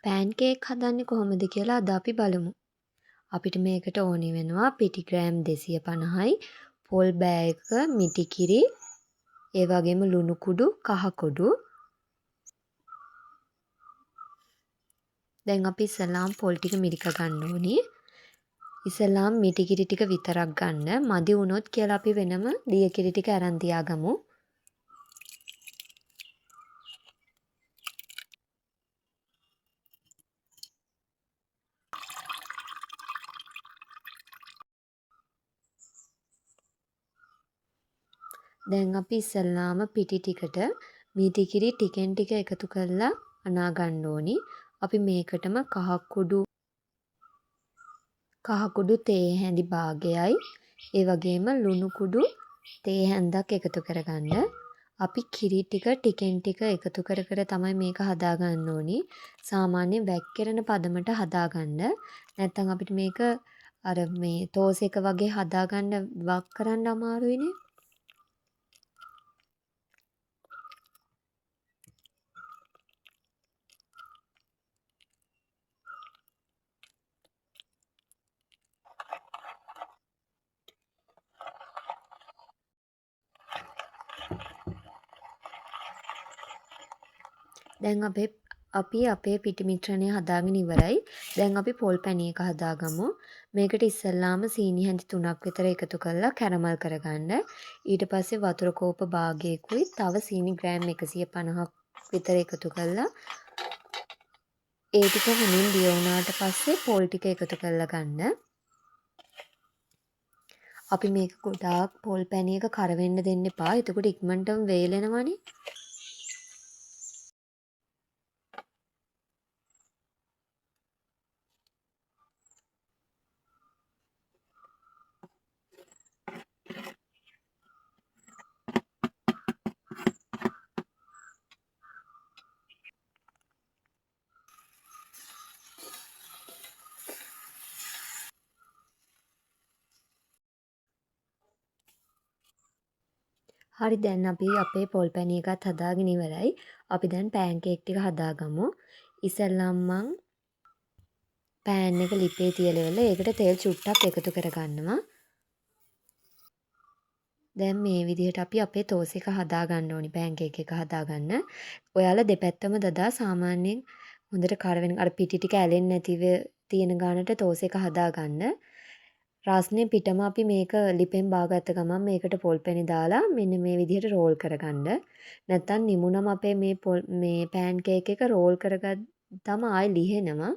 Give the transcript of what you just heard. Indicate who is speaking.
Speaker 1: පෑන් කේක් හදන්නේ කොහොමද කියලා අද අපි බලමු. අපිට මේකට ඕනි වෙනවා පිටි ග්‍රෑම් 250යි, පොල් බෑ එක, මිටි කිරි, ඒ වගේම ලුණු කුඩු, කහ කුඩු. දැන් අපි ඉස්සෙල්ලාම පොල් ටික මිරික ගන්න ඕනි. ඉස්සෙල්ලාම මිටි කිරි ටික විතරක් ගන්න. මදි වුණොත් කියලා අපි වෙනම දිය කිරි ටික අරන් තියාගමු. දැන් අපි ඉස්සෙල්ලාම පිටි ටිකට මිටි කිරි ටිකෙන් ටික එකතු කරලා අනා ගන්න ඕනි. අපි මේකටම කහ කුඩු තේ හැඳි භාගයයි, ඒ වගේම ලුණු කුඩු තේ හැන්දක් එකතු කරගන්න. අපි කිරි ටික ටිකෙන් ටික එකතු කර කර තමයි මේක හදාගන්න ඕනි. සාමාන්‍යයෙන් වැක්කිරෙන පදමට හදාගන්න. නැත්නම් අපිට මේක අර මේ තෝස් එක වගේ හදාගන්න වක් කරන්න අමාරුයිනේ. දැන් අපි අපේ පිටි මිශ්‍රණය හදාගෙන ඉවරයි. දැන් අපි පොල් පැණි එක හදාගමු. මේකට ඉස්සෙල්ලාම සීනි හැඳි 3ක් විතර එකතු කරලා කැරමල් කරගන්න. ඊට පස්සේ වතුර කෝප භාගයකුයි තව සීනි ග්‍රෑම් 150ක් විතර එකතු කරලා ඒ ටික හොඳින් දිය වුණාට පස්සේ පොල් ටික එකතු කරලා ගන්න. අපි මේක ගොඩාක් පොල් පැණි එක කර වෙන්න දෙන්න එපා. එතකොට ඉක්මනටම වේලෙනවනේ. හරි දැන් අපි අපේ පොල් පැණි එකත් හදාගෙන ඉවරයි. අපි දැන් පෑන් කේක් ටික හදාගමු. ඉස්සෙල්ලාම මං පෑන් එක ලිපේ තියලා ඒකට තෙල් චුට්ටක් එකතු කරගන්නවා. දැන් මේ විදිහට අපි අපේ තෝස් එක හදාගන්න ඕනි. පෑන් කේක් එක හදාගන්න. ඔයාලා දෙපැත්තම දදා සාමාන්‍යයෙන් හොඳට කර වෙන අර පිටි ටික ඇලෙන්නේ නැතිව තියෙන ගානට තෝස් එක හදාගන්න. රස්නේ පිටම අපි මේක ලිපෙන් බාගත්ත ගමන් මේකට පොල් පැණි දාලා මෙන්න මේ විදිහට රෝල් කරගන්න. නැත්තම් නිමුණම අපේ මේ පෑන් කේක් එක රෝල් කරගත්තම ආයි ලිහෙනවා.